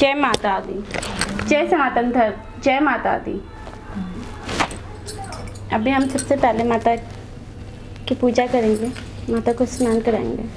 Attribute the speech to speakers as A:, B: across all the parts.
A: जय माता दी। जय सनातन धर्म। जय माता दी। अभी हम सबसे पहले माता की पूजा करेंगे, माता को स्नान कराएंगे।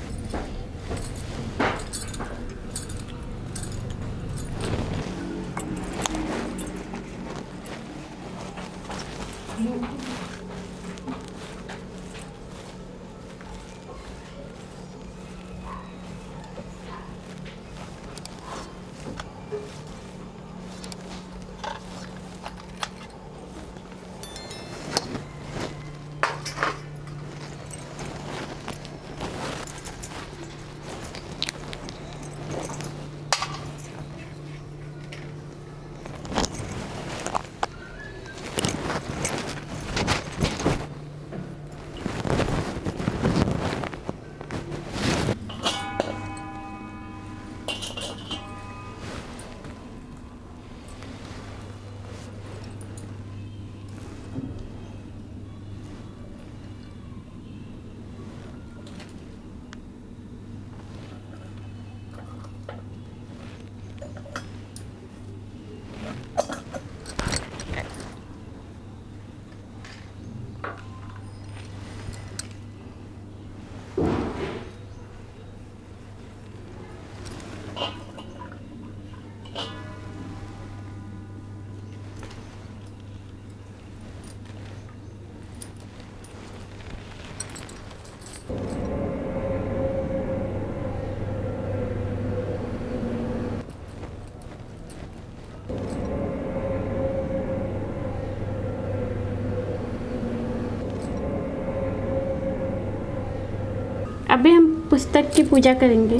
A: अभी हम पुस्तक की पूजा करेंगे।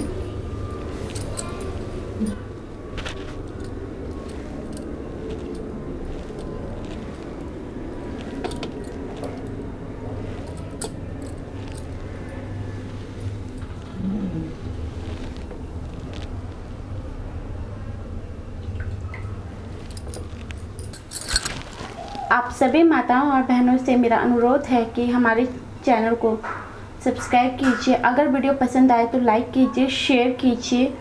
A: आप सभी माताओं और बहनों से मेरा अनुरोध है कि हमारे चैनल को सब्सक्राइब कीजिए। अगर वीडियो पसंद आए तो लाइक कीजिए, शेयर कीजिए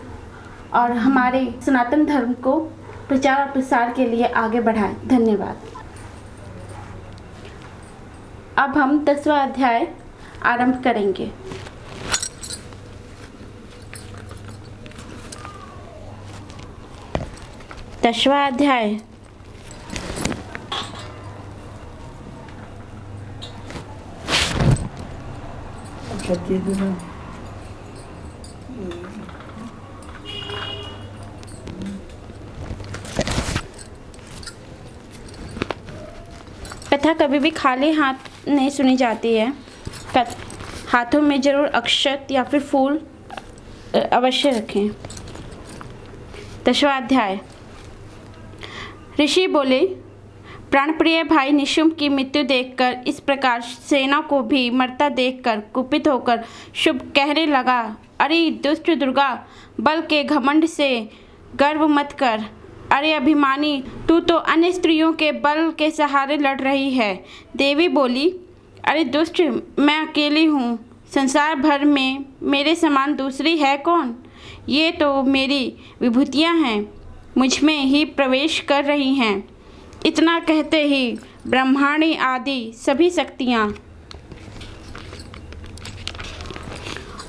A: और हमारे सनातन धर्म को प्रचार और प्रसार के लिए आगे बढ़ाएं। धन्यवाद। अब हम 10वां अध्याय आरंभ करेंगे। दसवां अध्याय। कथा कभी भी खाली हाथ नहीं सुनी जाती है। हाथों में जरूर अक्षत या फिर फूल अवश्य रखें। 10वां अध्याय। ऋषि बोले, प्राणप्रिय भाई निशुंभ की मृत्यु देखकर इस प्रकार सेना को भी मरता देखकर कुपित होकर शुभ कहने लगा, अरे दुष्ट दुर्गा, बल के घमंड से गर्व मत कर। अरे अभिमानी, तू तो अन्य स्त्रियों के बल के सहारे लड़ रही है। देवी बोली, अरे दुष्ट, मैं अकेली हूँ। संसार भर में मेरे समान दूसरी है कौन? ये तो मेरी विभूतियाँ हैं, मुझ में ही प्रवेश कर रही हैं। इतना कहते ही ब्रह्माणी आदि सभी शक्तियाँ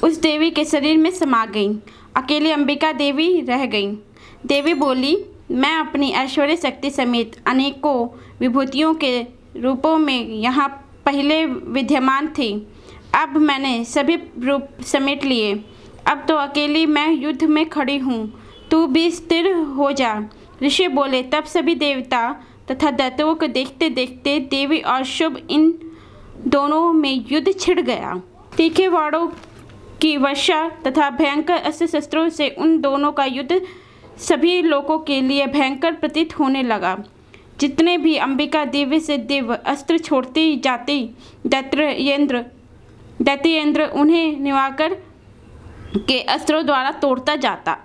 A: उस देवी के शरीर में समा गईं। अकेली अंबिका देवी रह गईं। देवी बोली, मैं अपनी ऐश्वर्य शक्ति समेत अनेकों विभूतियों के रूपों में यहाँ पहले विद्यमान थी। अब मैंने सभी रूप समेट लिए। अब तो अकेली मैं युद्ध में खड़ी हूँ, तू भी स्थिर हो जा। ऋषि बोले, तब सभी देवता तथा दैत्यों को देखते देखते देवी और शुभ इन दोनों में युद्ध छिड़ गया। तीखे वाड़ों की वर्षा तथा भयंकर अस्त्र शस्त्रों से उन दोनों का युद्ध सभी लोगों के लिए भयंकर प्रतीत होने लगा। जितने भी अंबिका दिव्य से दिव्य अस्त्र छोड़ती जाती, दैत्येंद्र उन्हें निवाकर के अस्त्रों द्वारा तोड़ता जाता।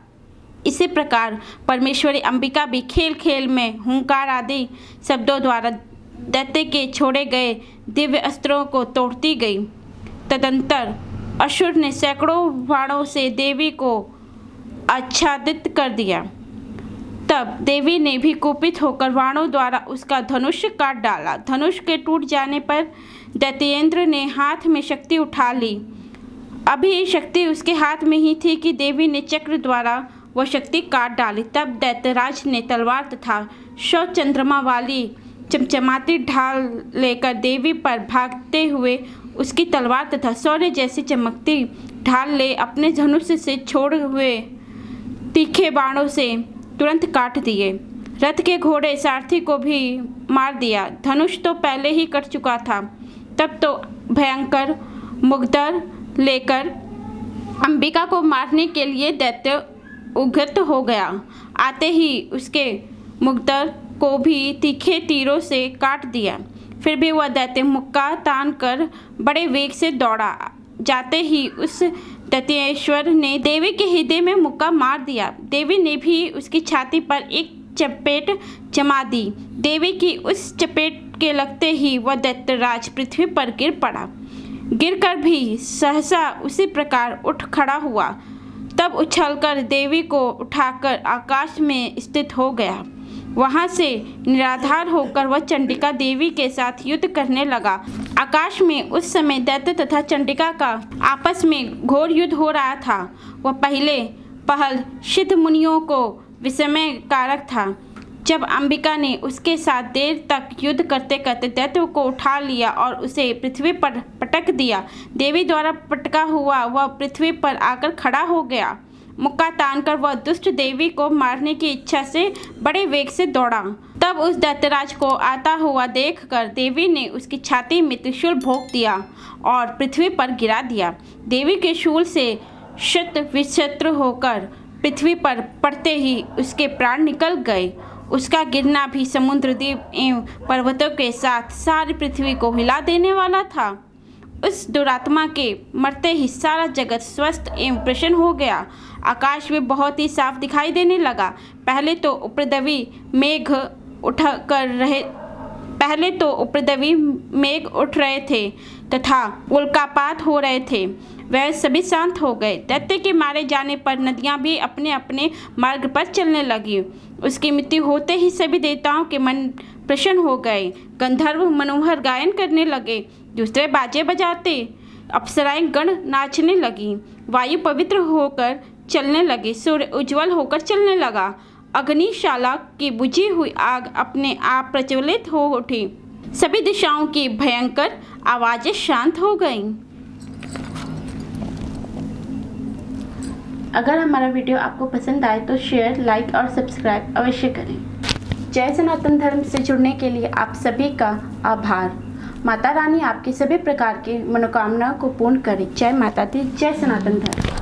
A: इसी प्रकार परमेश्वरी अंबिका भी खेल खेल में हुंकार आदि शब्दों द्वारा दैत्य के छोड़े गए दिव्य अस्त्रों को तोड़ती गई। तदंतर असुर ने सैकड़ों बाणों से देवी को आच्छादित कर दिया। तब देवी ने भी कुपित होकर बाणों द्वारा उसका धनुष काट डाला। धनुष के टूट जाने पर दैत्येंद्र ने हाथ में शक्ति उठा ली। अभी शक्ति उसके हाथ में ही थी कि देवी ने चक्र द्वारा वह शक्ति काट डाली। तब दैत्यराज ने तलवार तथा 100 चंद्रमा वाली चमचमाती ढाल लेकर देवी पर भागते हुए उसकी तलवार तथा सूर्य जैसी चमकती ढाल ले अपने धनुष से छोड़े हुए तीखे बाणों से तुरंत काट दिए। रथ के घोड़े सारथी को भी मार दिया। धनुष तो पहले ही कट चुका था। तब तो भयंकर मुग्दर लेकर अंबिका को मारने के लिए दैत्य उग्रत हो गया। आते ही उसके मुग्दर को भी तीखे तीरों से काट दिया। फिर भी वह दैत्य मुक्का तान कर बड़े वेग से दौड़ा। जाते ही उस दैत्येश्वर ने देवी के हृदय में मुक्का मार दिया। देवी ने भी उसकी छाती पर एक चपेट जमा दी। देवी की उस चपेट के लगते ही वह दैत्यराज पृथ्वी पर गिर पड़ा। गिरकर भी सहसा उसी प्रकार उठ खड़ा हुआ। तब उछलकर देवी को उठाकर आकाश में स्थित हो गया। वहां से निराधार होकर वह चंडिका देवी के साथ युद्ध करने लगा। आकाश में उस समय दैत्य तथा चंडिका का आपस में घोर युद्ध हो रहा था। वह पहल सिद्ध मुनियों को विस्मय कारक था। जब अंबिका ने उसके साथ देर तक युद्ध करते करते दैत्य को उठा लिया और उसे पृथ्वी पर पटक दिया। देवी द्वारा पटका हुआ वह पृथ्वी पर आकर खड़ा हो गया। मुक्का तानकर वह दुष्ट देवी को मारने की इच्छा से बड़े वेग से दौड़ा। तब उस दैत्यराज को आता हुआ देखकर देवी ने उसकी छाती में त्रिशूल भोंक दिया और पृथ्वी पर गिरा दिया। देवी के शूल से शत विक्षत्र होकर पृथ्वी पर पड़ते ही उसके प्राण निकल गए। उसका गिरना भी समुद्र द्वीप एवं पर्वतों के साथ सारी पृथ्वी को हिला देने वाला था। उस दुरात्मा के मरते ही सारा जगत स्वस्थ एवं प्रसन्न हो गया। आकाश में बहुत ही साफ दिखाई देने लगा। पहले तो उपद्रवी मेघ उठ रहे थे तथा उल्कापात हो रहे थे। वह सभी शांत हो गए। दैत्य के मारे जाने पर नदियां भी अपने अपने मार्ग पर चलने लगी। उसकी मृत्यु होते ही सभी देवताओं के मन प्रसन्न हो गए। गंधर्व मनोहर गायन करने लगे, दूसरे बाजे बजाते, अप्सराएं गण नाचने लगी, वायु पवित्र होकर चलने लगी, सूर्य उज्जवल होकर चलने लगा, अग्निशाला की बुझी हुई आग अपने आप प्रज्वलित हो उठी। सभी दिशाओं की भयंकर आवाजें शांत हो गईं। अगर हमारा वीडियो आपको पसंद आए तो शेयर, लाइक और सब्सक्राइब अवश्य करें। जय सनातन धर्म से जुड़ने के लिए आप सभी का आभार। माता रानी आपकी सभी प्रकार की मनोकामना को पूर्ण करे। जय माता दी, जय सनातन धर्म।